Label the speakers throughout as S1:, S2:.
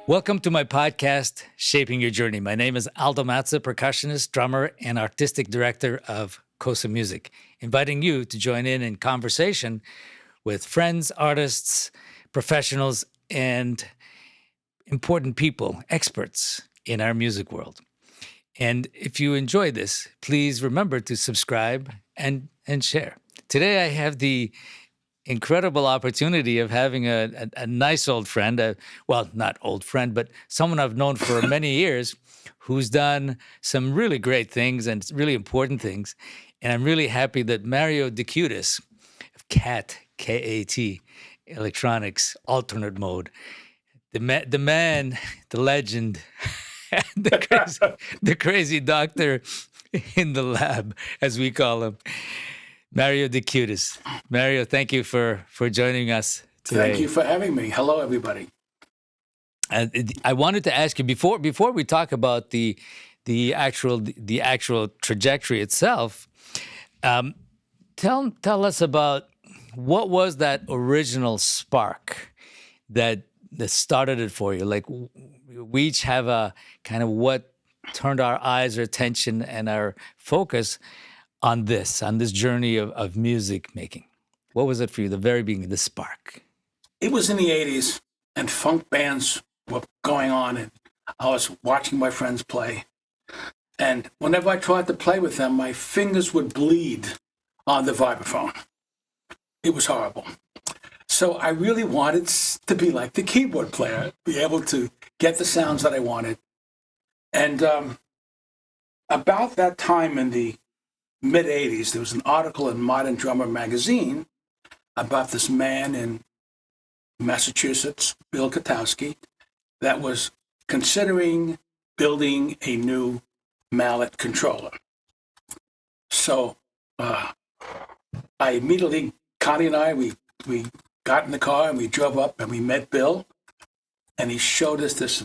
S1: Welcome to my podcast, Shaping Your Journey. My name is Aldo Mazza, percussionist, drummer, and artistic director of Cosa Music, inviting you to join in conversation with friends, artists, professionals, and important people, experts in our music world. And if you enjoy this, please remember to subscribe and share. Today, I have the incredible opportunity of having a nice old friend, well, not old friend, but someone I've known for many years who's done some really great things and really important things. And I'm really happy that Mario DeCiutiis of CAT, K-A-T, Electronics, Alternate Mode, the man, the legend, the crazy doctor in the lab, as we call him, Mario DeCiutiis. Mario, thank you for joining us today.
S2: Thank you for having me. Hello, everybody.
S1: I wanted to ask you before we talk about the actual trajectory itself. Tell us about what was that original spark that started it for you. Like, we each have a kind of what turned our eyes, our attention, and our focus on this journey of music making. What was it for you, the very beginning, the spark?
S2: It was in the 80s, and funk bands were going on, and I was watching my friends play. And whenever I tried to play with them, my fingers would bleed on the vibraphone. It was horrible. So I really wanted to be like the keyboard player, be able to get the sounds that I wanted. And about that time in the mid-'80s, there was an article in Modern Drummer magazine about this man in Massachusetts, Bill Katowski, that was considering building a new mallet controller. So I immediately, Connie and I, we got in the car and we drove up and we met Bill, and he showed us this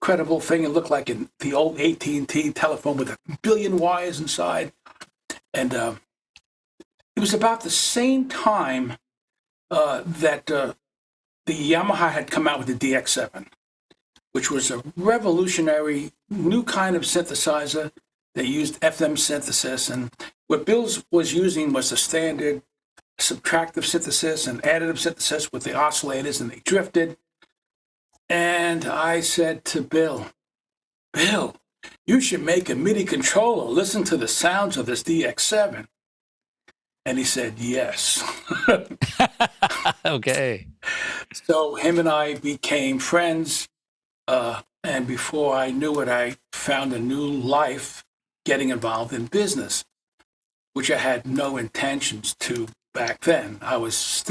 S2: incredible thing. It looked like the old AT&T telephone with a billion wires inside. And it was about the same time that the Yamaha had come out with the DX7, which was a revolutionary new kind of synthesizer that used FM synthesis. And what Bill was using was the standard subtractive synthesis and additive synthesis with the oscillators, and they drifted. And I said to Bill, you should make a MIDI controller. Listen to the sounds of this DX7. And he said, yes.
S1: Okay.
S2: So him and I became friends. And before I knew it, I found a new life getting involved in business, which I had no intentions to back then. I was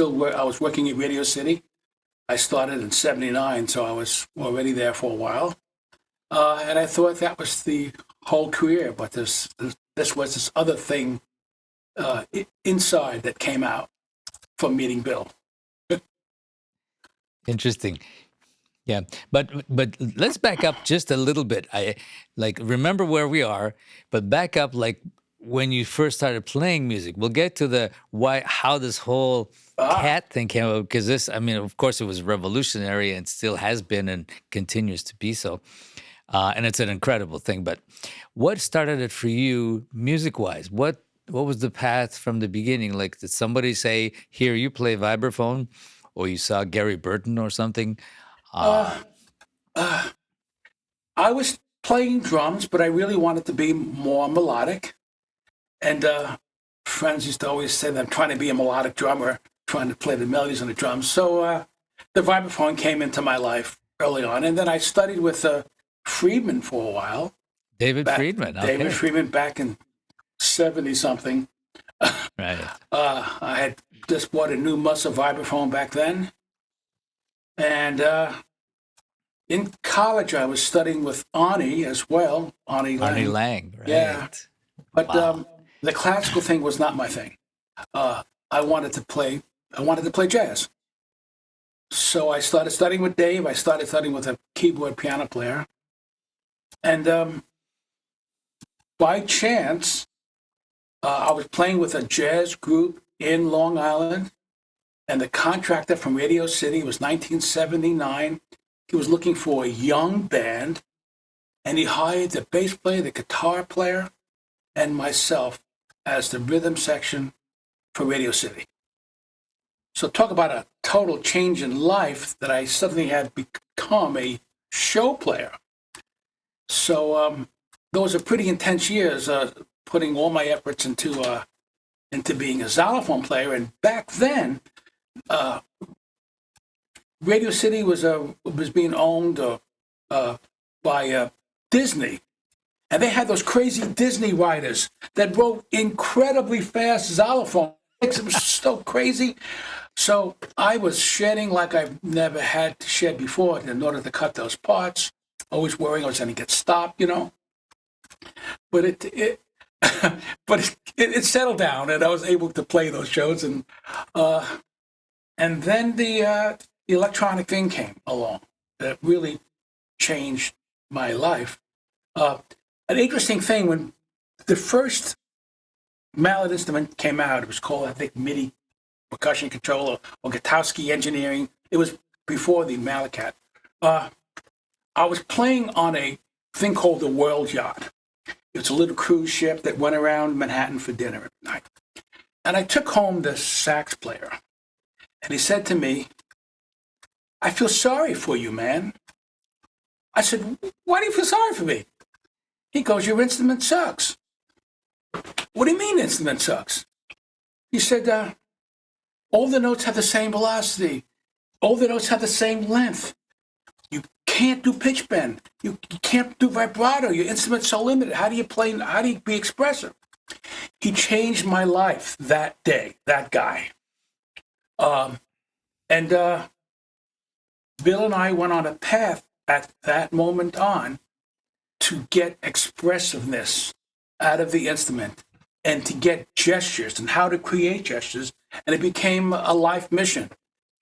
S2: working at Radio City. I started in 79, so I was already there for a while. And I thought that was the whole career, but this was this other thing inside that came out from meeting Bill.
S1: Interesting. Yeah, but let's back up just a little bit. I remember where we are, but back up like when you first started playing music. We'll get to how this whole cat thing came up, because this, I mean, of course, it was revolutionary and still has been and continues to be so. And it's an incredible thing. But what started it for you music-wise? What was the path from the beginning? Like, did somebody say, here, you play vibraphone? Or you saw Gary Burton or something?
S2: I was playing drums, but I really wanted to be more melodic. And friends used to always say that I'm trying to be a melodic drummer, trying to play the melodies on the drums. So the vibraphone came into my life early on. And then I studied with Friedman for a while.
S1: David Friedman. Okay.
S2: David Friedman back in 70-something.
S1: Right.
S2: I had just bought a new Muscle vibraphone back then. And in college, I was studying with Arnie as well. Arnie
S1: Lang, right.
S2: Yeah. But the classical thing was not my thing. I wanted to play jazz. So I started studying with Dave. I started studying with a keyboard piano player. And by chance, I was playing with a jazz group in Long Island, and the contractor from Radio City, was 1979, he was looking for a young band, and he hired the bass player, the guitar player, and myself as the rhythm section for Radio City. So talk about a total change in life, that I suddenly had become a show player. So those are pretty intense years, putting all my efforts into being a xylophone player. And back then, Radio City was being owned by Disney, and they had those crazy Disney writers that wrote incredibly fast xylophone. It was so crazy. So I was shedding like I've never had to shed before in order to cut those parts. Always worrying I was going to get stopped, you know. But it settled down, and I was able to play those shows. And then the electronic thing came along that really changed my life. An interesting thing, when the first mallet instrument came out, it was called, I think, MIDI percussion controller or Gutowski engineering. It was before the mallet cat. I was playing on a thing called the World Yacht. It was a little cruise ship that went around Manhattan for dinner at night. And I took home the sax player, and he said to me, "I feel sorry for you, man." I said, "Why do you feel sorry for me?" He goes, "Your instrument sucks." "What do you mean instrument sucks?" He said, all the notes have the same velocity. All the notes have the same length. You can't do pitch bend. You can't do vibrato. Your instrument's so limited. How do you play? How do you be expressive? He changed my life that day, that guy. And Bill and I went on a path at that moment on to get expressiveness out of the instrument and to get gestures and how to create gestures. And it became a life mission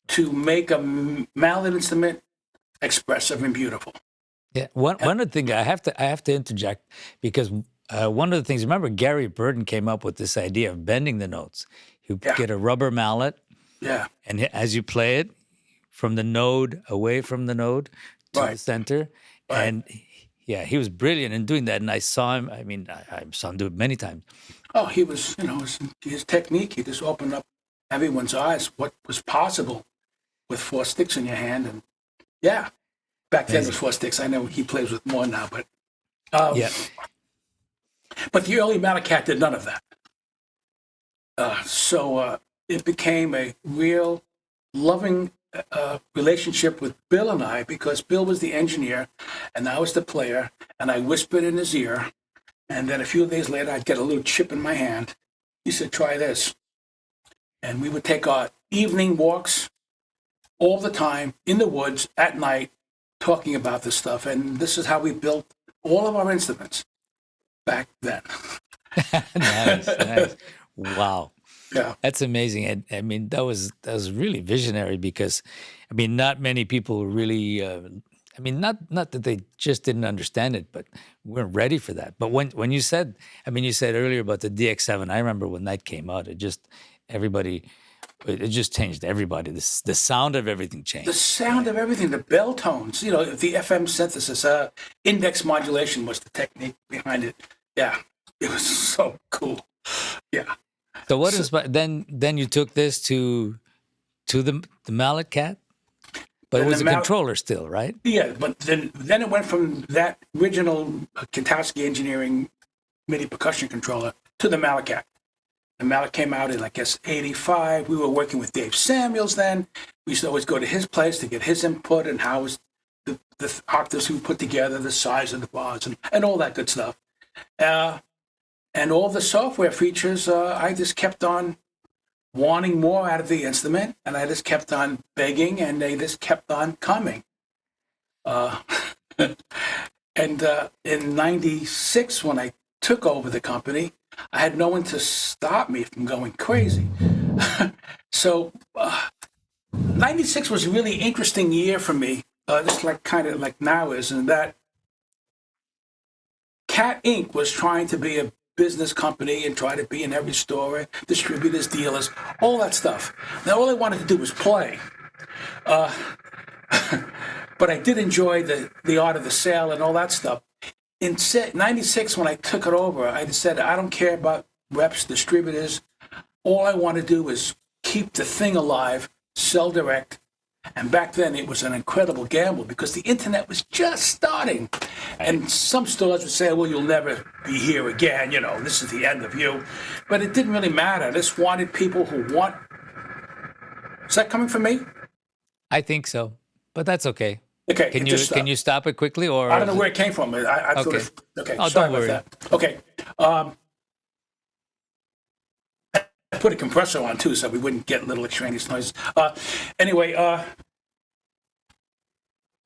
S2: to make a mallet instrument expressive and beautiful.
S1: Yeah, one of the things I have to interject, because one of the things, remember, Gary Burton came up with this idea of bending the notes. You get a rubber mallet, and as you play it, from the node, away from the node to the center, and he was brilliant in doing that. And I saw him. I mean, I saw him do it many times.
S2: Oh, he was, his technique. He just opened up everyone's eyes what was possible with 4 sticks in your hand. And back then it was 4 sticks. I know he plays with more now, but but the early mallet cat did none of that. So it became a real loving relationship with Bill and I, because Bill was the engineer and I was the player, and I whispered in his ear, and then a few days later I'd get a little chip in my hand. He said, "Try this." And we would take our evening walks all the time in the woods at night, talking about this stuff. And this is how we built all of our instruments back then.
S1: Nice. Wow.
S2: Yeah.
S1: That's amazing. And I mean, that was really visionary, because I mean, not many people really not that they just didn't understand it, but weren't ready for that. But when you said, you said earlier about the DX7, I remember when that came out, it just changed everybody. The sound of everything changed.
S2: The sound of everything, the bell tones, the FM synthesis, index modulation was the technique behind it. Yeah, it was so cool. Yeah.
S1: So what is then you took this to the mallet cat, but it was a controller still, right?
S2: Yeah, but then it went from that original Gutowski engineering MIDI percussion controller to the mallet cat. The mallet came out in, I guess, 85. We were working with Dave Samuels then. We used to always go to his place to get his input and how was the octaves we put together, the size of the bars, and all that good stuff. And all the software features, I just kept on wanting more out of the instrument, and I just kept on begging, and they just kept on coming. And in 96, when I took over the company, I had no one to stop me from going crazy. So 96 was a really interesting year for me, just kind of like now is, in that Cat Inc. was trying to be a business company and try to be in every store, distributors, dealers, all that stuff. Now, all I wanted to do was play. but I did enjoy the art of the sale and all that stuff. In '96, when I took it over, I said, I don't care about reps, distributors. All I want to do is keep the thing alive, sell direct. And back then, it was an incredible gamble because the internet was just starting. And some stores would say, well, you'll never be here again. You know, this is the end of you. But it didn't really matter. I just wanted people who want. Is that coming from me?
S1: I think so, but that's okay.
S2: Okay.
S1: Can you stop it quickly, or
S2: I don't know where it came from. I
S1: okay.
S2: Okay.
S1: Oh,
S2: Sorry
S1: don't worry.
S2: about that. Okay. I put a compressor on too, so we wouldn't get little extraneous noises. Anyway,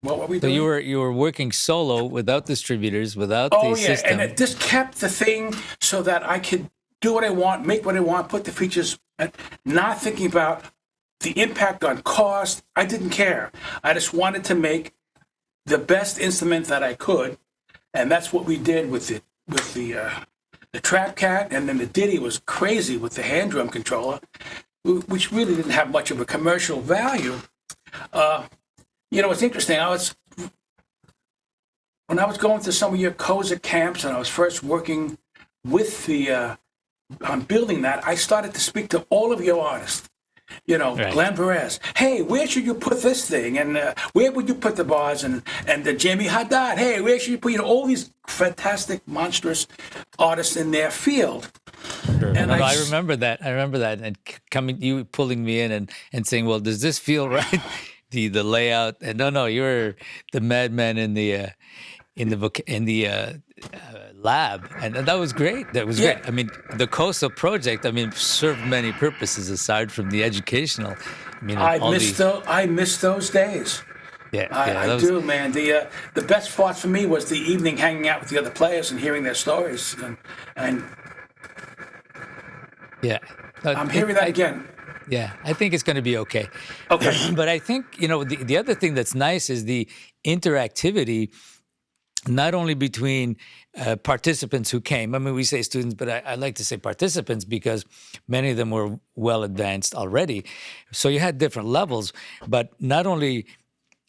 S2: what were we
S1: So
S2: doing?
S1: you were working solo without distributors, without
S2: Oh
S1: the
S2: yeah,
S1: system.
S2: and it just kept the thing so that I could do what I want, make what I want, put the features, not thinking about the impact on cost. I didn't care. I just wanted to make the best instrument that I could, and that's what we did with the Trap Cat, and then the Ditty was crazy with the hand drum controller, which really didn't have much of a commercial value. You know, it's interesting. When I was going to some of your COSA camps, and I was first working with on building that, I started to speak to all of your artists. You know, right. Glenn Perez. Hey, where should you put this thing? And where would you put the bars? And Jamie Haddad. Hey, where should you put? You know, all these fantastic, monstrous artists in their field.
S1: Sure. And I remember that. And you pulling me in and saying, "Well, does this feel right?" the layout. And no, you're the madman in the lab, and that was great. That was great. I mean, the COSA project, served many purposes aside from the educational.
S2: I miss those days.
S1: Yeah,
S2: I do, man. The best part for me was the evening hanging out with the other players and hearing their stories, and
S1: yeah,
S2: I'm hearing that again.
S1: Yeah, I think it's going to be okay.
S2: Okay,
S1: but I think the other thing that's nice is the interactivity. Not only between participants who came. I mean, we say students, but I like to say participants because many of them were well advanced already. So you had different levels, but not only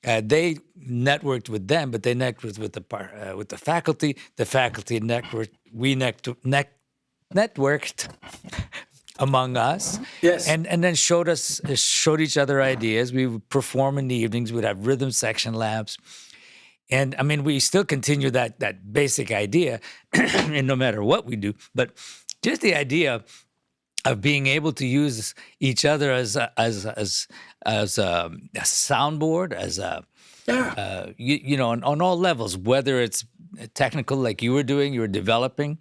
S1: they networked with them, but they networked with the faculty. The faculty networked. We networked among us.
S2: Yes,
S1: and then showed each other ideas. We would perform in the evenings. We'd have rhythm section labs. And I mean, we still continue that basic idea, and no matter what we do, but just the idea of being able to use each other as a soundboard, on all levels, whether it's technical like you were doing, you were developing,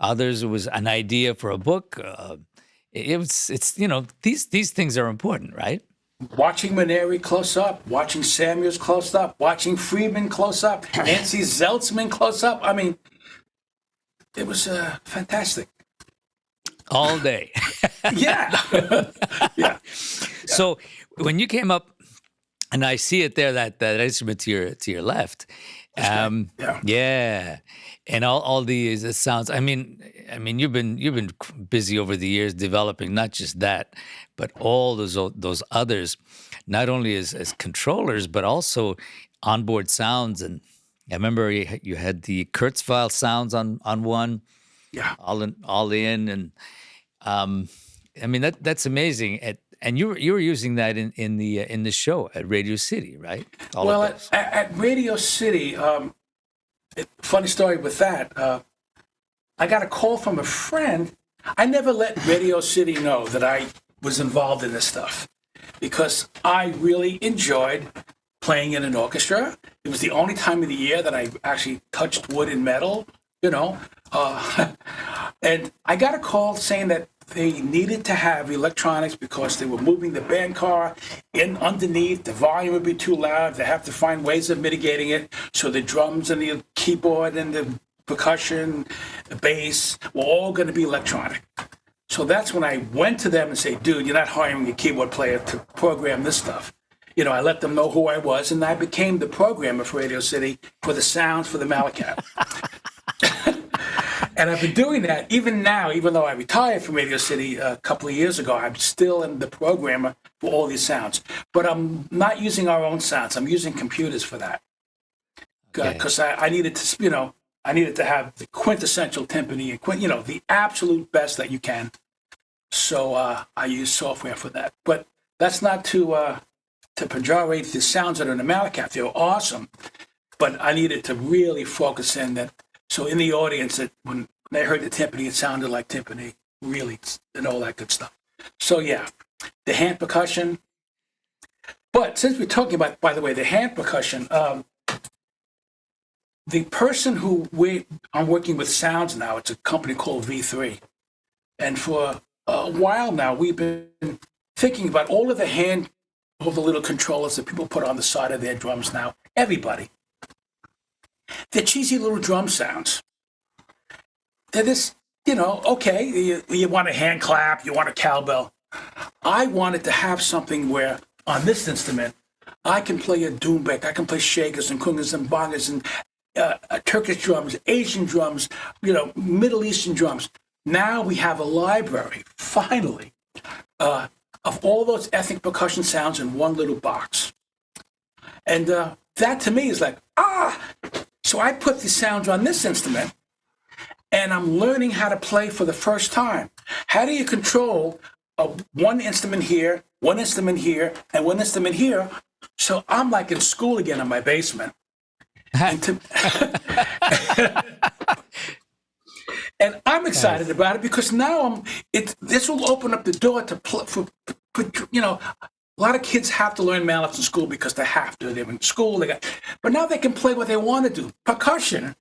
S1: others it was an idea for a book. These things are important, right?
S2: Watching Maneri close up, watching Samuels close up, watching Friedman close up, Nancy Zeltzman close up. I mean, it was fantastic.
S1: All day.
S2: Yeah. Yeah.
S1: So when you came up, and I see it there, that instrument to your left. Yeah. And all these sounds. I mean, you've been busy over the years developing not just that, but all those others, not only as controllers, but also onboard sounds. And I remember you had the Kurzweil sounds on one.
S2: Yeah.
S1: All in, and that's amazing. And you were using that in the show at Radio City, right?
S2: At Radio City. Funny story with that. I got a call from a friend. I never let Radio City know that I was involved in this stuff because I really enjoyed playing in an orchestra. It was the only time of the year that I actually touched wood and metal, and I got a call saying that they needed to have electronics because they were moving the band car in underneath. The volume would be too loud. They have to find ways of mitigating it. So the drums and the keyboard and the percussion, the bass, were all going to be electronic. So that's when I went to them and said, dude, you're not hiring a keyboard player to program this stuff. I let them know who I was, and I became the programmer for Radio City for the sounds for the Malacat. And I've been doing that even now, even though I retired from Radio City a couple of years ago. I'm still the programmer for all these sounds. But I'm not using our own sounds. I'm using computers for that because I needed to, I needed to have the quintessential timpani and the absolute best that you can. So I use software for that. But that's not to pejorate the sounds that are in the Malacat. They're awesome. But I needed to really focus in that. So in the audience, that when they heard the timpani, it sounded like timpani, really, and all that good stuff. So yeah, the hand percussion. But since we're talking about, by the way, the hand percussion, the person who I'm working with sounds now, it's a company called V3. And for a while now, we've been thinking about all the little controllers that people put on the side of their drums now. Everybody. They're cheesy little drum sounds. They're this, okay, you want a hand clap, you want a cowbell. I wanted to have something where on this instrument, I can play a doumbek, I can play shakas and kungas and bongas and Turkish drums, Asian drums, Middle Eastern drums. Now we have a library, finally, of all those ethnic percussion sounds in one little box. And that to me is like, So I put the sounds on this instrument, and I'm learning how to play for the first time. How do you control one instrument here, one instrument here, and one instrument here? So I'm like in school again in my basement. And I'm excited about it because now this will open up the door to play for a lot of kids have to learn mallets in school because they have to. They're in school, but now they can play what they want to do. Percussion,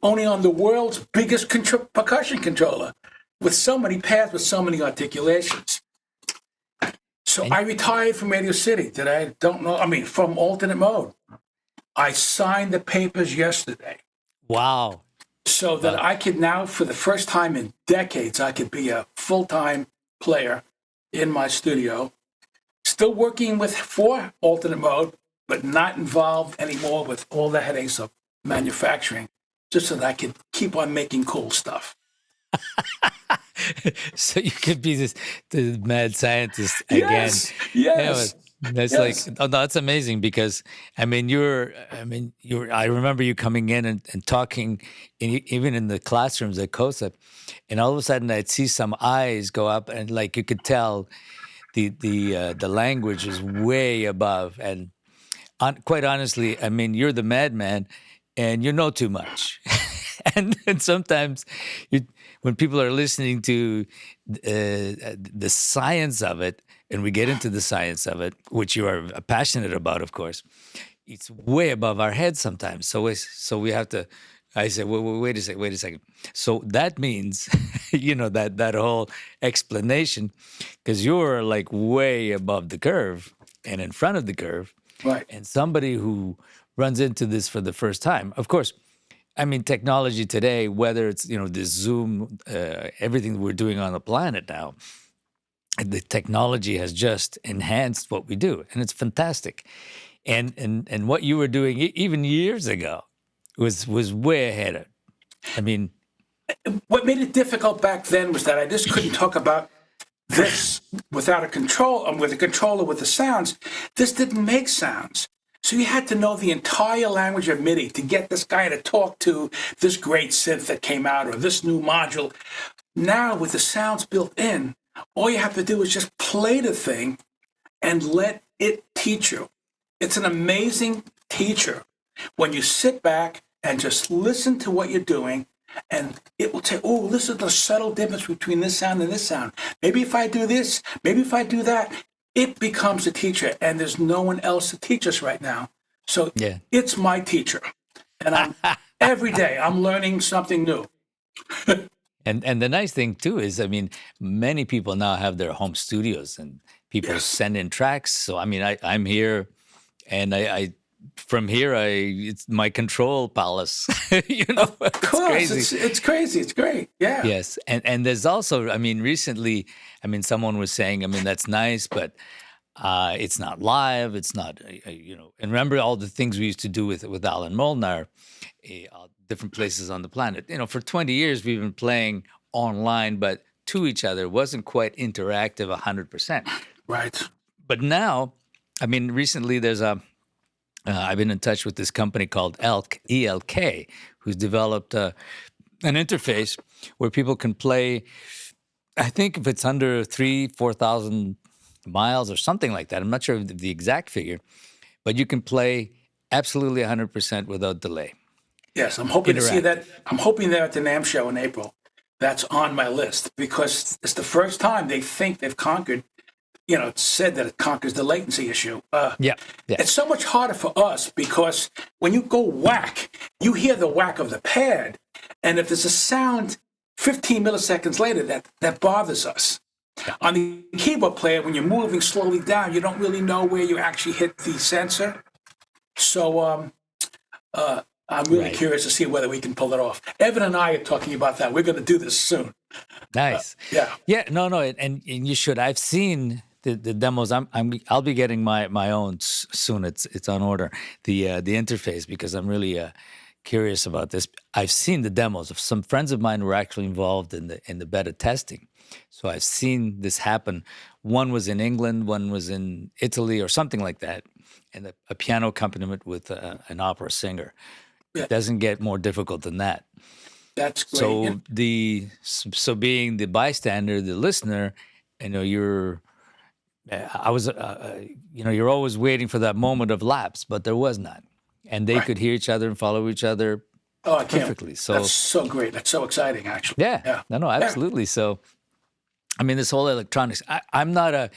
S2: only on the world's biggest percussion controller, with so many paths, with so many articulations. So I retired from Radio City. From alternate mode. I signed the papers yesterday.
S1: Wow.
S2: So that I could now, for the first time in decades, I could be a full-time player in my studio, still working for alternate mode, but not involved anymore with all the headaches of manufacturing, just so that I could keep on making cool stuff.
S1: So you could be the mad scientist again.
S2: Yes.
S1: That's amazing because I remember you coming in and talking even in the classrooms at COSA, and all of a sudden I'd see some eyes go up and like you could tell the language is way above. And quite honestly, you're the madman and you know too much. and sometimes when people are listening to the science of it, and we get into the science of it, which you are passionate about, of course, it's way above our heads sometimes. So we have to, I say, wait a second. So that means, that whole explanation, because you're like way above the curve and in front of the curve.
S2: Right.
S1: And somebody who runs into this for the first time, of course, technology today, whether it's, this Zoom, everything we're doing on the planet now, the technology has just enhanced what we do, and it's fantastic. And what you were doing even years ago was way ahead of.
S2: What made it difficult back then was that I just couldn't talk about this without a control, with a controller with the sounds. This didn't make sounds. So you had to know the entire language of MIDI to get this guy to talk to this great synth that came out or this new module. Now with the sounds built in, all you have to do is just play the thing and let it teach you. It's an amazing teacher when you sit back and just listen to what you're doing, and it will say, oh, this is the subtle difference between this sound and this sound. Maybe if I do this, maybe if I do that, it becomes a teacher, and there's no one else to teach us right now. So It's my teacher. And every day I'm learning something new.
S1: And the nice thing too is, many people now have their home studios and people send in tracks. So I'm here, and I from here it's my control palace.
S2: Of course, it's crazy. It's great. Yeah.
S1: Yes, and there's also, recently, someone was saying, that's nice, but it's not live. It's not, And remember all the things we used to do with Alan Molnar. Different places on the planet. For 20 years, we've been playing online, but to each other. Wasn't quite interactive 100%.
S2: Right.
S1: But now, I mean, recently there's I've been in touch with this company called Elk, ELK, who's developed an interface where people can play. I think if it's under 4,000 miles or something like that, I'm not sure of the exact figure, but you can play absolutely 100% without delay.
S2: Yes, I'm hoping to see
S1: Interactive.
S2: that. I'm hoping there at the NAMM show in April. That's on my list because it's the first time they think they've conquered. It's said that it conquers the latency issue.
S1: Yeah, yeah,
S2: It's so much harder for us because when you go whack, you hear the whack of the pad, and if there's a sound 15 milliseconds later, that bothers us. On the keyboard player, when you're moving slowly down, you don't really know where you actually hit the sensor. So I'm really
S1: right.
S2: curious to see whether we can pull it off. Evan and I are talking about that. We're going to do this soon.
S1: Nice.
S2: Yeah.
S1: Yeah, no, and you should. I've seen the demos. I'll be getting my own soon. It's on order. The interface because I'm really curious about this. I've seen the demos of some friends of mine who were actually involved in the beta testing. So I've seen this happen. One was in England, one was in Italy or something like that, and a piano accompaniment with an opera singer.
S2: Yeah.
S1: It doesn't get more difficult than that.
S2: That's great.
S1: So being the bystander, the listener, you're you're always waiting for that moment of lapse, but there was none, and they
S2: Right.
S1: could hear each other and follow each other
S2: Oh, I can't.
S1: perfectly. So
S2: That's so great. That's so exciting, actually.
S1: yeah, no, absolutely. So I mean, this whole electronics. I'm not a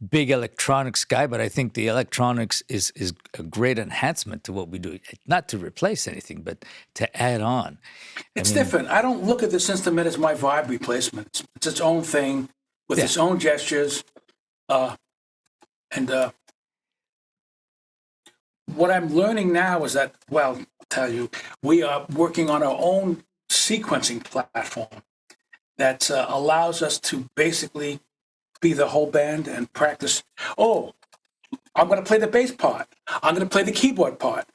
S1: big electronics guy, but I think the electronics is a great enhancement to what we do. Not to replace anything, but to add on.
S2: It's different. I don't look at this instrument as my vibe replacement. It's its own thing with its own gestures. And what I'm learning now is that, well, I'll tell you, we are working on our own sequencing platform that allows us to basically be the whole band and practice. Oh, I'm going to play the bass part. I'm going to play the keyboard part,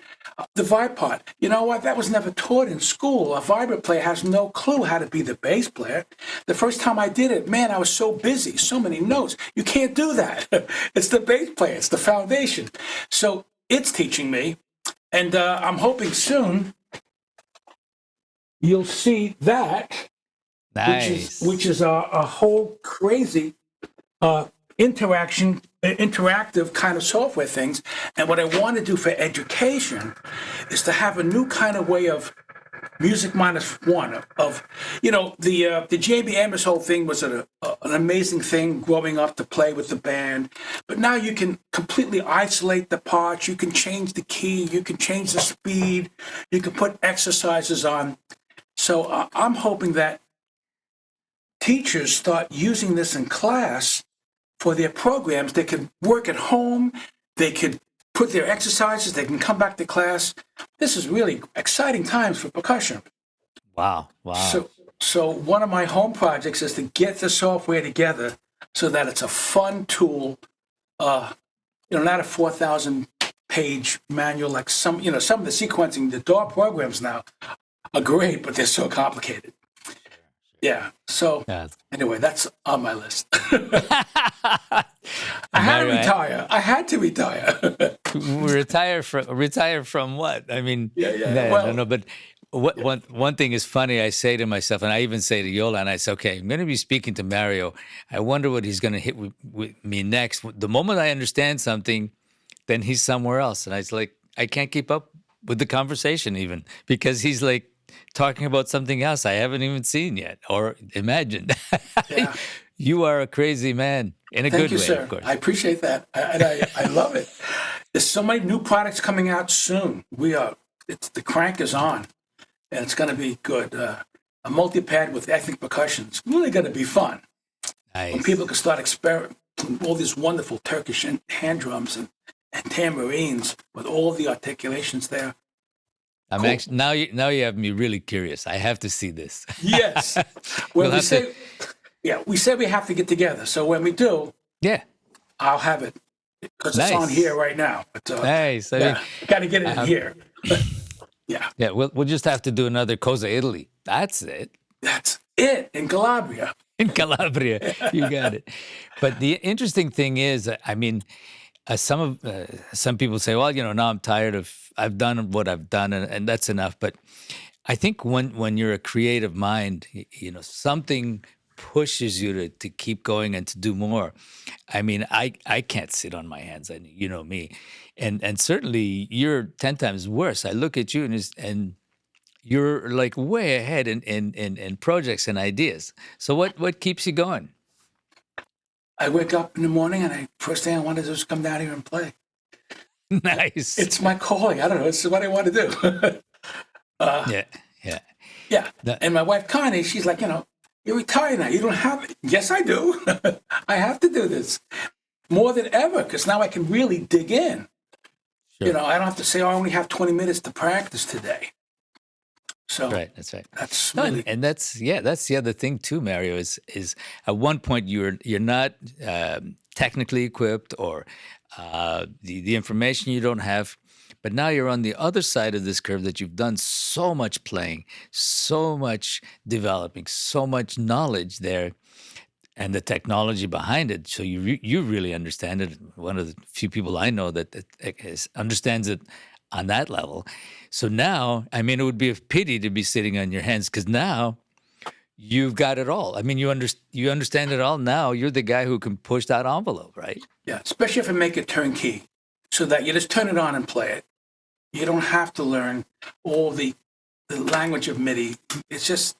S2: the vibe part. You know what? That was never taught in school. A vibrant player has no clue how to be the bass player. The first time I did it, man, I was so busy, so many notes. You can't do that. It's the bass player. It's the foundation. So it's teaching me, and I'm hoping soon you'll see that,
S1: Nice.
S2: which is a whole crazy interactive kind of software things. And what I want to do for education is to have a new kind of way of music minus one of the JB Amos whole thing was an amazing thing growing up to play with the band, but now you can completely isolate the parts, you can change the key, you can change the speed, you can put exercises on. So I'm hoping that teachers start using this in class for their programs. They can work at home, they could put their exercises, they can come back to class. This is really exciting times for percussion.
S1: Wow.
S2: So one of my home projects is to get the software together so that it's a fun tool, not a 4,000 page manual like some of the sequencing, the DAW programs now are great, but they're so complicated. Yeah. So anyway, that's on my list. I had to retire.
S1: Retire from what? I mean, no. But one thing is funny. I say to myself, and I even say to Yola, and I say, okay, I'm going to be speaking to Mario. I wonder what he's going to hit with me next. The moment I understand something, then he's somewhere else, and I was like, I can't keep up with the conversation even because he's like talking about something else I haven't even seen yet or imagined.
S2: Yeah.
S1: You are a crazy man in a good way,
S2: sir.
S1: Of course.
S2: I appreciate that. I love it. There's so many new products coming out soon. The crank is on, and it's going to be good. A multi-pad with ethnic percussion. It's really going to be fun.
S1: Nice.
S2: When people can start experimenting with all these wonderful Turkish hand drums and tambourines with all the articulations there.
S1: I'm actually now you have me really curious. I have to see this.
S2: Yes. Well, we said we have to get together. So when we do, I'll have it because it's on here right now. But,
S1: nice.
S2: Got to get it in here. Yeah.
S1: Yeah. We'll just have to do another Cosa Italy. That's it.
S2: That's it in Calabria.
S1: in Calabria. You got it. But the interesting thing is, I mean, some people say, well, now I'm tired of, I've done what I've done, and that's enough. But I think when you're a creative mind, something pushes you to keep going and to do more. I mean, I can't sit on my hands, and you know me, and certainly you're 10 times worse. I look at you and you're like way ahead in projects and ideas. So what keeps you going?
S2: I wake up in the morning and first thing I want to do is come down here and play.
S1: Nice.
S2: It's my calling. I don't know. It's what I want to do.
S1: Yeah, yeah.
S2: Yeah.
S1: That-
S2: And my wife, Connie, she's like, you're retired now. You don't have it. Yes, I do. I have to do this more than ever because now I can really dig in.
S1: Sure.
S2: I don't have to say, I only have 20 minutes to practice today. So
S1: Right, that's right.
S2: that's
S1: No,
S2: really,
S1: and that's the other thing too, Mario. Is at one point you're not technically equipped or the information you don't have, but now you're on the other side of this curve that you've done so much playing, so much developing, so much knowledge there, and the technology behind it. So you really understand it. One of the few people I know that understands it on that level. So now, I mean, it would be a pity to be sitting on your hands because now you've got it all. I mean, you understand it all now. You're the guy who can push that envelope, right?
S2: yeah, especially if I make it turnkey so that you just turn it on and play it. You don't have to learn all the language of MIDI. It's just,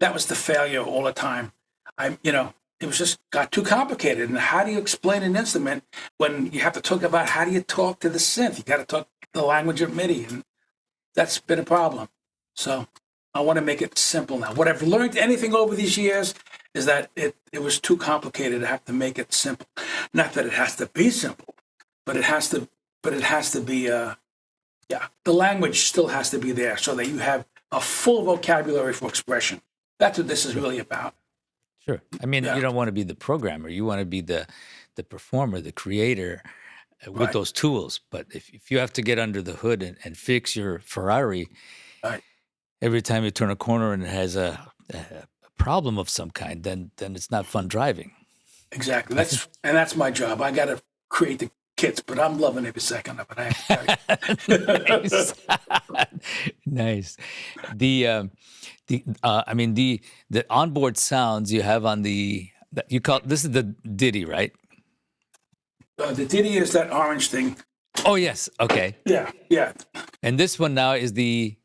S2: that was the failure all the time. It was just got too complicated. And how do you explain an instrument when you have to talk about how do you talk to the synth? You got to talk the language of MIDI. And that's been a problem. So I want to make it simple now. What I've learned anything over these years is that it was too complicated to have to make it simple. Not that it has to be simple, but it has to be, the language still has to be there so that you have a full vocabulary for expression. That's what this is really about.
S1: Sure. I mean,
S2: Yeah.
S1: you don't want to be the programmer. You want to be the performer, the creator with
S2: Right.
S1: those tools. But if you have to get under the hood and fix your Ferrari
S2: Right.
S1: every time you turn a corner and it has a problem of some kind, then it's not fun driving.
S2: Exactly. That's my job. I got to create the kits, but I'm loving every second of it. I have to tell you.
S1: Nice. Nice. I mean the onboard sounds you have on you call this is the Ditty, right?
S2: The Ditty is that orange thing.
S1: Oh yes. Okay.
S2: Yeah, yeah.
S1: And this one now is the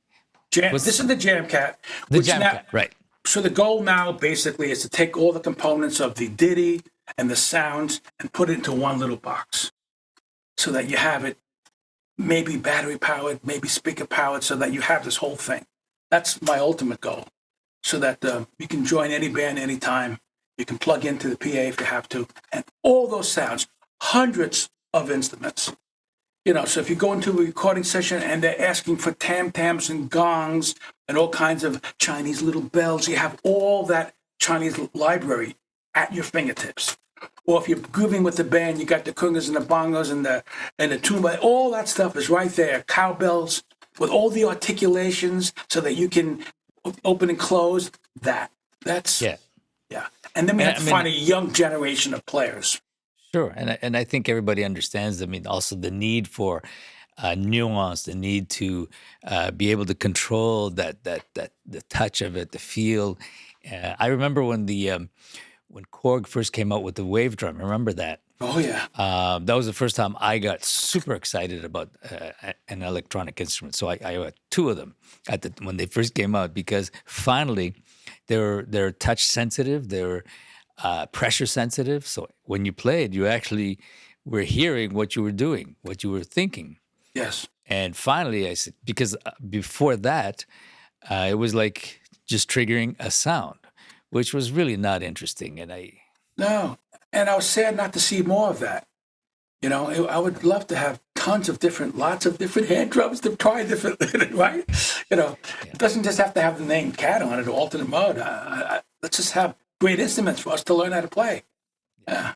S2: This is the Jam Cat.
S1: Jam Cat, right?
S2: So the goal now basically is to take all the components of the Ditty and the sounds and put it into one little box so that you have it maybe battery powered, maybe speaker powered, so that you have this whole thing. That's my ultimate goal, so that you can join any band anytime. You can plug into the PA if you have to, and all those sounds, hundreds of instruments. So if you go into a recording session and they're asking for tam-tams and gongs and all kinds of Chinese little bells, you have all that Chinese library at your fingertips. Or if you're grooving with the band, you got the kungas and the bongos and the tuba. All that stuff is right there. Cowbells with all the articulations so that you can open and close. That's
S1: Yeah.
S2: And then we
S1: And
S2: have to find a young generation of players.
S1: Sure, and I think everybody understands. I mean, also the need for nuance, the need to be able to control that the touch of it, the feel. I remember when Korg first came out with the wave drum. Remember that?
S2: Oh yeah.
S1: That was the first time I got super excited about an electronic instrument. So I had two of them when they first came out because finally they're touch sensitive. They're pressure sensitive. So when you played, you actually were hearing what you were doing, what you were thinking.
S2: Yes.
S1: And finally, I said, because before that, it was like just triggering a sound, which was really not interesting. And
S2: No. And I was sad not to see more of that. I would love to have lots of different hand drums to try different, right? It doesn't just have to have the name Cat on it or alternate mode. Let's just have great instruments for us to learn how to play. Yeah.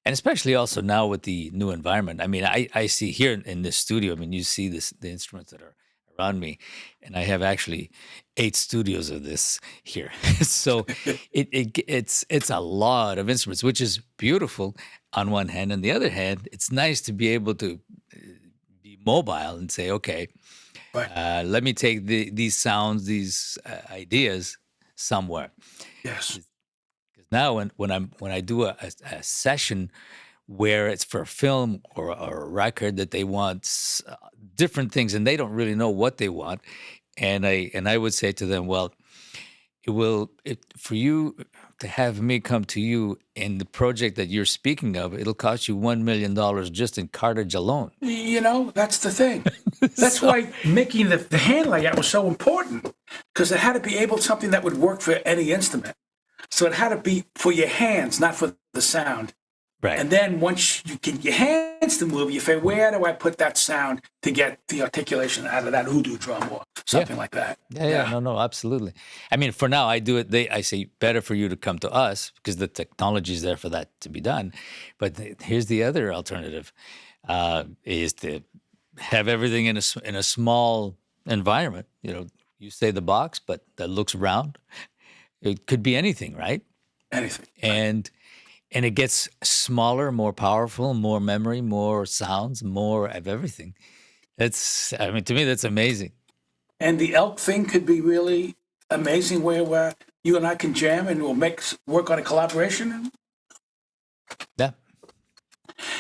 S1: And especially also now with the new environment. I mean, I see here in this studio, I mean, you see the instruments that are around me, and I have actually 8 studios of this here. So it's a lot of instruments, which is beautiful on one hand. On the other hand, it's nice to be able to be mobile and say, okay,
S2: Right.
S1: let me take these sounds, these ideas somewhere.
S2: Yes.
S1: Because now when I do a session where it's for a film or a record that they want different things and they don't really know what they want, and I would say to them, well, for you to have me come to you in the project that you're speaking of, it'll cost you $1 million just in cartridge alone.
S2: That's the thing. That's
S1: So
S2: why making the hand layout was so important, because it had to be able something that would work for any instrument. So it had to be for your hands, not for the sound.
S1: right.
S2: And then once you get your hands to move, you say, where do I put that sound to get the articulation out of that hoodoo drum or something like that?
S1: Yeah, no, absolutely. I mean, for now, I do it. I say better for you to come to us because the technology is there for that to be done. But here's the other alternative: is to have everything in a small environment. You say the box, but that looks round. It could be anything, right?
S2: Anything.
S1: And it gets smaller, more powerful, more memory, more sounds, more of everything. I mean, to me, that's amazing.
S2: And the elk thing could be really amazing where you and I can jam and we'll work on a collaboration.
S1: Yeah.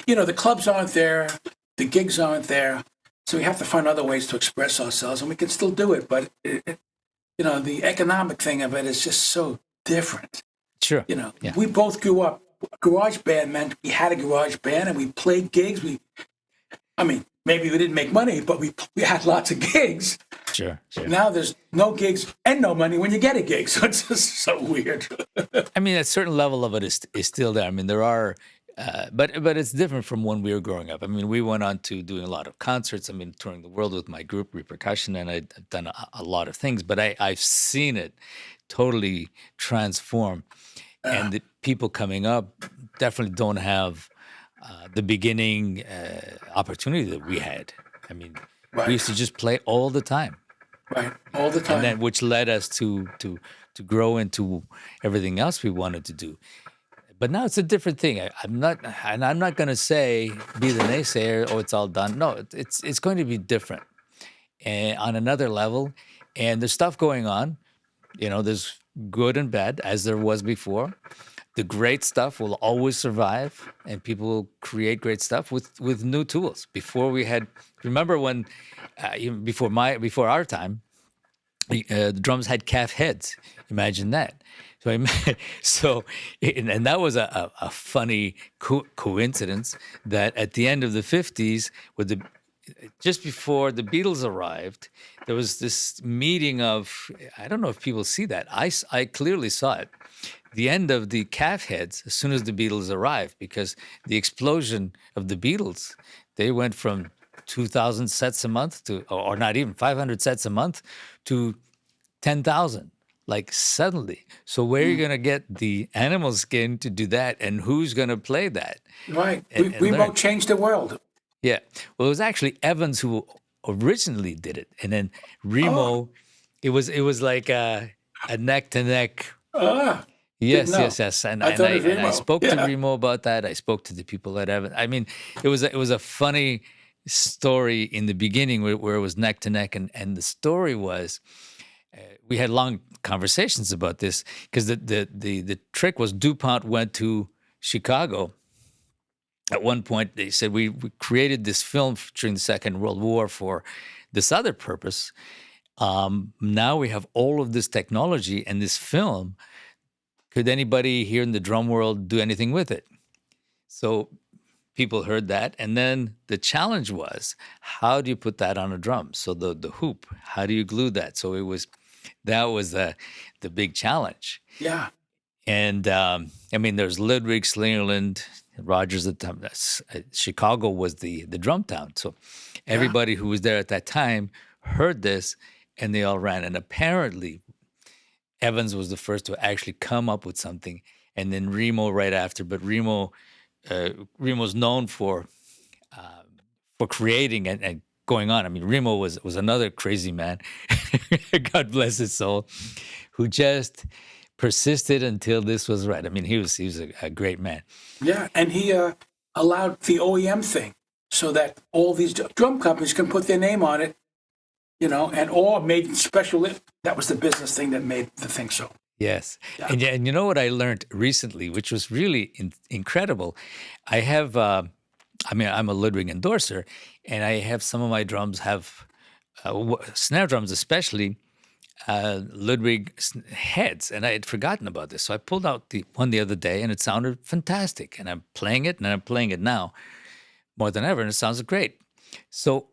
S2: The clubs aren't there, the gigs aren't there, so we have to find other ways to express ourselves, and we can still do it. But the economic thing of it is just so different.
S1: Sure. Yeah.
S2: We both grew up. Garage band meant we had a garage band and we played gigs. Maybe we didn't make money, but we had lots of gigs.
S1: Sure.
S2: Now there's no gigs and no money when you get a gig, so it's just so weird.
S1: I mean, a certain level of it is still there. I mean, there are, but it's different from when we were growing up. I mean, we went on to doing a lot of concerts. I mean, touring the world with my group, Repercussion, and I've done a lot of things. But I've seen it totally transform, and the people coming up definitely don't have the beginning opportunity that we had. I mean,
S2: Right.
S1: we used to just play all the time.
S2: Right, all the time.
S1: And then which led us to grow into everything else we wanted to do. But now it's a different thing. I'm not going to say be the naysayer. Oh, it's all done. No, it's going to be different, and on another level. And there's stuff going on. There's good and bad, as there was before. The great stuff will always survive, and people will create great stuff with new tools. Before we had, remember when, before our time, the drums had calf heads. Imagine that. And that was a funny coincidence that at the end of the 50s, just before the Beatles arrived, there was this meeting of, I don't know if people see that. I clearly saw it. The end of the calf heads as soon as the Beatles arrived, because the explosion of the Beatles, they went from 2,000 sets a month to, or not even 500 sets a month to 10,000, like suddenly. So where are you going to get the animal skin to do that? And who's going to play that?
S2: Right.
S1: And
S2: We
S1: learn?
S2: both changed the world.
S1: Yeah. Well, it was actually Evans who originally did it. And then Remo, it was like a neck to neck. Yes. And I spoke to Remo about that. I spoke to the people at Evans. I mean, it was a funny story in the beginning where it was neck to neck. And the story was, we had long conversations about this because the trick was DuPont went to Chicago. At one point, they said, we created this film during the Second World War for this other purpose. Now we have all of this technology and this film. Could anybody here in the drum world do anything with it? So people heard that. And then the challenge was, how do you put that on a drum? So the hoop, how do you glue that? So that was the big challenge.
S2: Yeah.
S1: And there's Ludwig, Slingerland, Rogers at the time. Chicago was the drum town. So everybody who was there at that time heard this and they all ran. And apparently Evans was the first to actually come up with something, and then Remo right after. But Remo's known for creating and going on. I mean, Remo was another crazy man, God bless his soul, who just persisted until this was right. I mean, he was a great man.
S2: Yeah, and he allowed the OEM thing so that all these drum companies can put their name on it, and or made special. That was the business thing that made the thing so.
S1: Yes.
S2: Yeah.
S1: And you know what I learned recently, which was really incredible? I have, I'm a Ludwig endorser, and I have some of my drums have, snare drums especially, Ludwig heads. And I had forgotten about this. So I pulled out the one the other day, and it sounded fantastic. And I'm playing it, and I'm playing it now more than ever, and it sounds great. So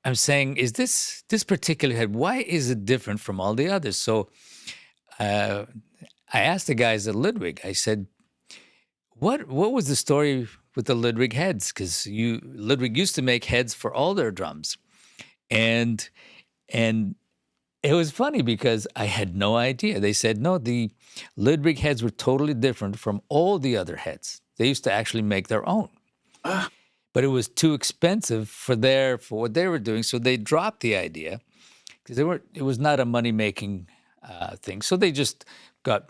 S1: I'm saying, is this particular head, why is it different from all the others? So I asked the guys at Ludwig, I said, what was the story with the Ludwig heads? Because Ludwig used to make heads for all their drums. And it was funny because I had no idea. They said, no, the Ludwig heads were totally different from all the other heads. They used to actually make their own. But it was too expensive for what they were doing. So they dropped the idea because it was not a money-making thing. So they just got,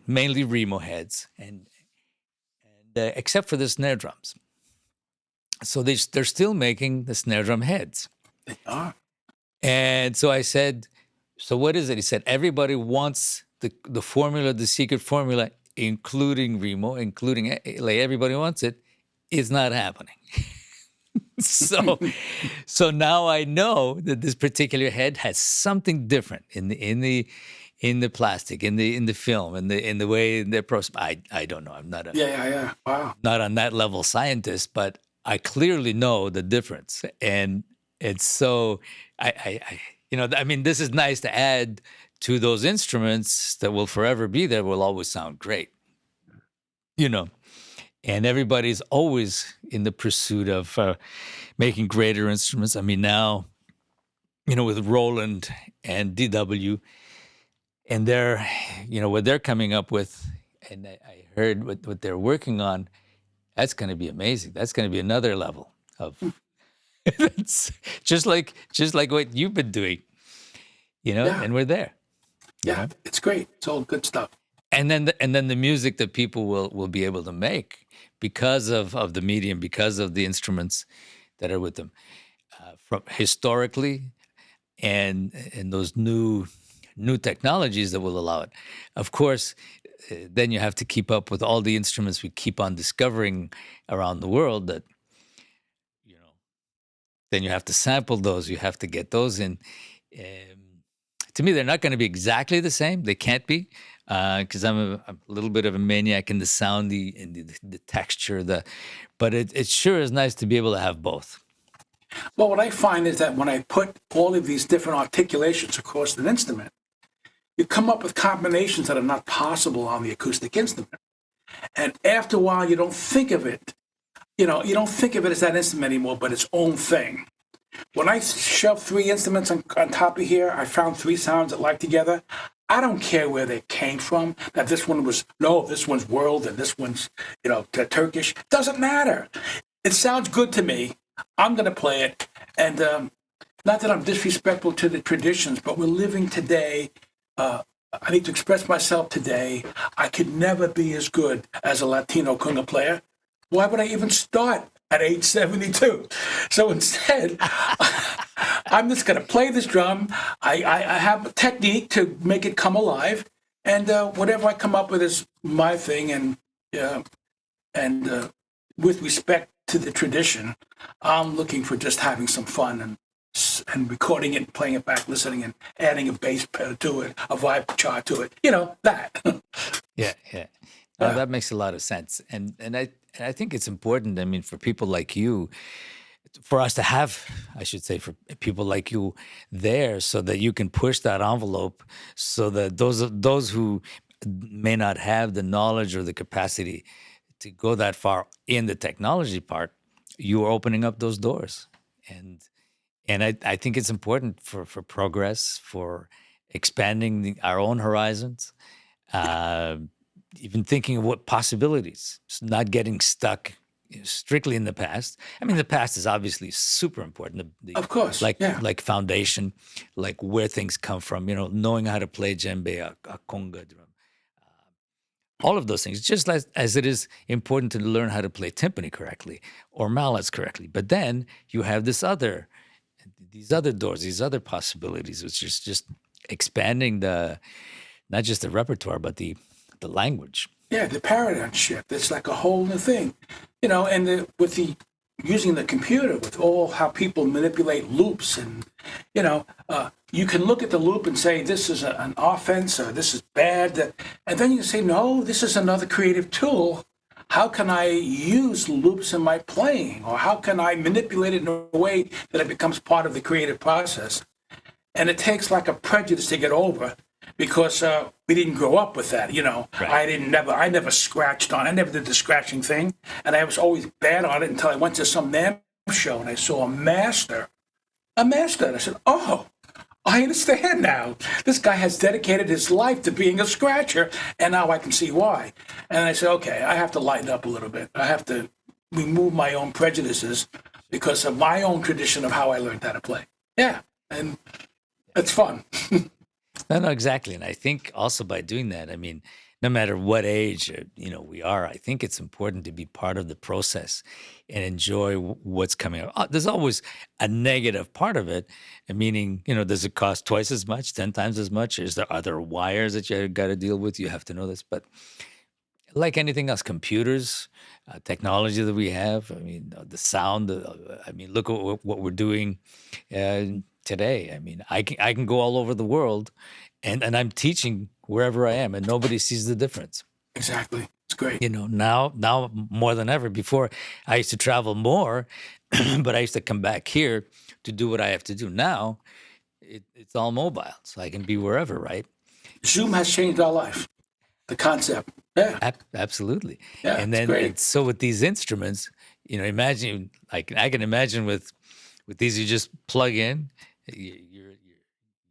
S1: mainly Remo heads, and except for the snare drums. So they're still making the snare drum heads.
S2: They are.
S1: And so I said, so what is it? He said, everybody wants the formula, the secret formula, including Remo, including, like, everybody wants it. It's not happening. So now I know that this particular head has something different in the plastic, in the film, in the way they're I don't know. I'm not
S2: Yeah. Wow.
S1: not on that level scientist, but I clearly know the difference. And it's so I mean, this is nice to add to those instruments that will forever be there, will always sound great. And everybody's always in the pursuit of making greater instruments. I mean, now, with Roland and DW, and they're, what they're coming up with, and I heard what they're working on, that's going to be amazing. That's going to be another level of, it's just like what you've been doing,
S2: Yeah.
S1: and we're there.
S2: Yeah, it's great. It's all good stuff.
S1: And then the music that people will be able to make because of the medium, because of the instruments that are with them, from historically, and those new technologies that will allow it. Of course, then you have to keep up with all the instruments we keep on discovering around the world. That then you have to sample those. You have to get those in. To me, they're not going to be exactly the same. They can't be. Because I'm a little bit of a maniac in the sound, the texture, but it sure is nice to be able to have both.
S2: Well, what I find is that when I put all of these different articulations across an instrument, you come up with combinations that are not possible on the acoustic instrument. And after a while, you don't think of it. You don't think of it as that instrument anymore, but its own thing. When I shoved 3 instruments on top of here, I found 3 sounds that like together. I don't care where they came from, that this one's world and this one's, Turkish. Doesn't matter. It sounds good to me. I'm going to play it. And not that I'm disrespectful to the traditions, but we're living today. I need to express myself today. I could never be as good as a Latino conga player. Why would I even start at age 72? So instead, I'm just going to play this drum. I have a technique to make it come alive, and whatever I come up with is my thing. And with respect to the tradition, I'm looking for just having some fun and recording it, and playing it back, listening, and adding a bass to it, a vibe chart to it. That.
S1: Yeah. That makes a lot of sense, and I think it's important. I mean, for people like you, for us to have, I should say, for people like you there, so that you can push that envelope, so that those who may not have the knowledge or the capacity to go that far in the technology part, you are opening up those doors, and I think it's important for progress, for expanding our own horizons. Even thinking of what possibilities, not getting stuck strictly in the past. I mean, the past is obviously super important.
S2: Of course. Yeah.
S1: Like foundation, like where things come from. Knowing how to play djembe, a conga drum, all of those things. Just as it is important to learn how to play timpani correctly or mallets correctly. But then you have these other doors, these other possibilities, which is just expanding not just the repertoire, but the language.
S2: Yeah, the paradigm shift. It's like a whole new thing, and with the using the computer, with all how people manipulate loops, and you can look at the loop and say this is an offense or this is bad, and then you can say no, this is another creative tool. How can I use loops in my playing, or how can I manipulate it in a way that it becomes part of the creative process? And it takes like a prejudice to get over, because we didn't grow up with that,
S1: Right.
S2: I never scratched on. I never did the scratching thing, and I was always bad on it until I went to some NAMM show and I saw a master, and I said, "Oh, I understand now. This guy has dedicated his life to being a scratcher, and now I can see why." And I said, "Okay, I have to lighten up a little bit. I have to remove my own prejudices because of my own tradition of how I learned how to play." Yeah, and it's fun.
S1: No, exactly. And I think also by doing that, I mean, no matter what age we are, I think it's important to be part of the process and enjoy what's coming up. There's always a negative part of it, meaning does it cost twice as much, 10 times as much? Is there other wires that you got to deal with? You have to know this, but like anything else, computers, technology that we have. I mean, the sound. I mean, look at what we're doing today. I mean, I can go all over the world, and I'm teaching wherever I am, and nobody sees the difference.
S2: Exactly. It's great.
S1: Now more than ever. Before, I used to travel more, but I used to come back here to do what I have to do. Now, it's all mobile, so I can be wherever, right?
S2: Zoom has changed our life. The concept. Yeah.
S1: Absolutely.
S2: Yeah.
S1: And
S2: It's
S1: then
S2: great.
S1: so with these instruments, imagine like I can imagine with these you just plug in your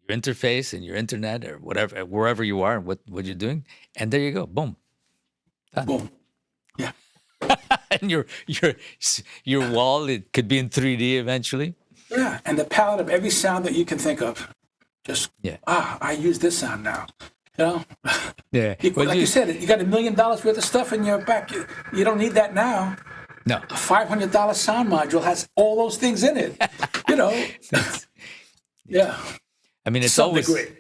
S1: interface and your internet or whatever wherever you are and what you're doing, and there you go, boom, done.
S2: Boom. Yeah.
S1: And your wall, it could be in 3D eventually.
S2: Yeah. And the palette of every sound that you can think of. Just
S1: Yeah.
S2: I use this sound now.
S1: Yeah.
S2: Like you said, you got $1 million worth of stuff in your back. You don't need that now.
S1: No.
S2: A $500 sound module has all those things in it. Yeah.
S1: I mean, it's
S2: Some
S1: always
S2: degree.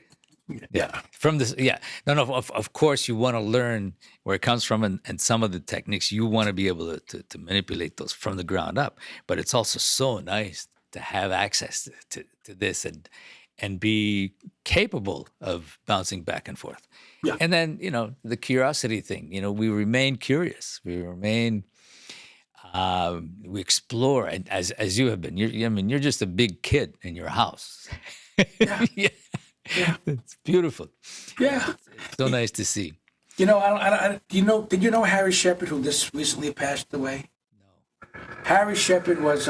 S1: yeah from this. Yeah, no. Of course, you want to learn where it comes from, and some of the techniques you want to be able to manipulate those from the ground up. But it's also so nice to have access to this and be capable of bouncing back and forth.
S2: Yeah.
S1: And then the curiosity thing. We remain curious. We remain. We explore, and as you have been. You're just a big kid in your house.
S2: Yeah.
S1: Yeah.
S2: Yeah.
S1: It's beautiful.
S2: Yeah.
S1: It's so nice to see.
S2: Did you know Harry Shepard, who just recently passed away?
S1: No.
S2: Harry Shepard was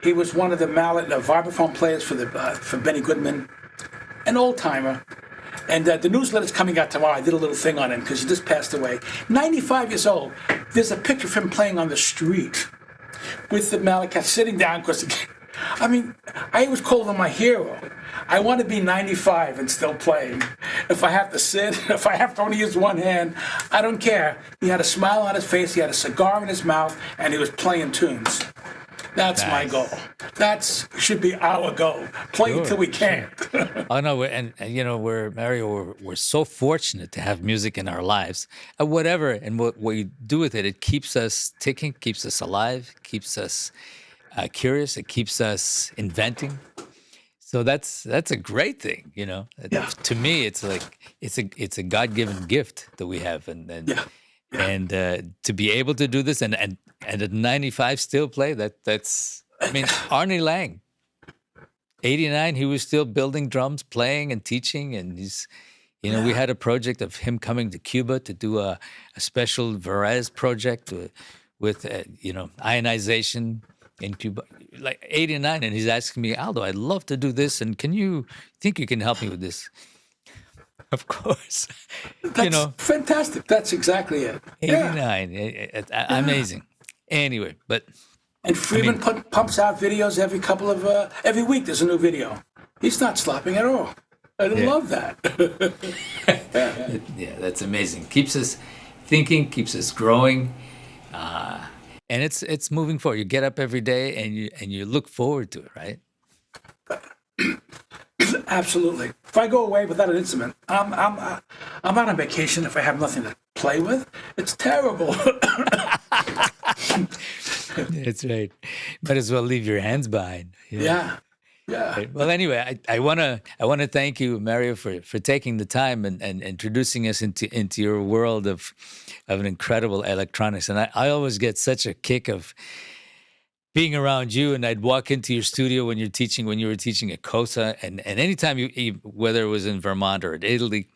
S2: he was one of the mallet vibraphone players for Benny Goodman, an old timer. And the newsletter's coming out tomorrow. I did a little thing on him because he just passed away. 95 years old. There's a picture of him playing on the street with the mallet sitting down. I always call him my hero. I want to be 95 and still playing. If I have to sit, if I have to only use one hand, I don't care. He had a smile on his face, he had a cigar in his mouth, and he was playing tunes. That's my
S1: Nice.
S2: goal. That should be our goal. Play
S1: Sure,
S2: until we can't.
S1: Oh no, and we're Mario. We're so fortunate to have music in our lives. Whatever and what you do with it, it keeps us ticking, keeps us alive, keeps us curious. It keeps us inventing. So that's a great thing.
S2: Yeah.
S1: To me, it's like it's a God-given gift that we have,
S2: Yeah.
S1: and to be able to do this and at 95 still play that's. I mean, Arnie Lang. 89, he was still building drums, playing and teaching, and he's, we had a project of him coming to Cuba to do a special Varese project with ionization in Cuba, like 89, and he's asking me, Aldo, I'd love to do this, and think you can help me with this? Of course,
S2: That's fantastic. That's exactly it. Yeah.
S1: 89, amazing. Anyway, but
S2: And Freeman pumps out videos every week. There's a new video. He's not stopping at all. I love that.
S1: yeah, that's amazing. Keeps us thinking, keeps us growing, and it's moving forward. You get up every day and you look forward to it, right?
S2: Absolutely. If I go away without an instrument, I'm on vacation. If I have nothing to play with, it's terrible.
S1: That's right. Might as well leave your hands behind.
S2: Yeah. Yeah.
S1: Right. Well, anyway, I wanna thank you, Mario, for taking the time and introducing us into your world of an incredible electronics. And I always get such a kick of being around you, and I'd walk into your studio when you were teaching at COSA, and anytime whether it was in Vermont or in Italy,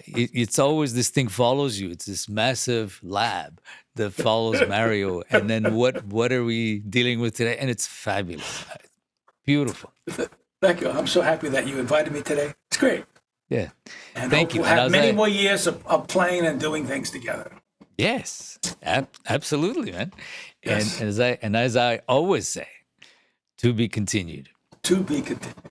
S1: it's always this thing follows you. It's this massive lab that follows Mario, and then what are we dealing with today? And it's fabulous, beautiful.
S2: Thank you. I'm so happy that you invited me today. It's great.
S1: Yeah,
S2: And
S1: thank you.
S2: We'll have many more years of playing and doing things together.
S1: Yes, absolutely, man.
S2: Yes.
S1: And as I always say, to be continued.
S2: To be continued.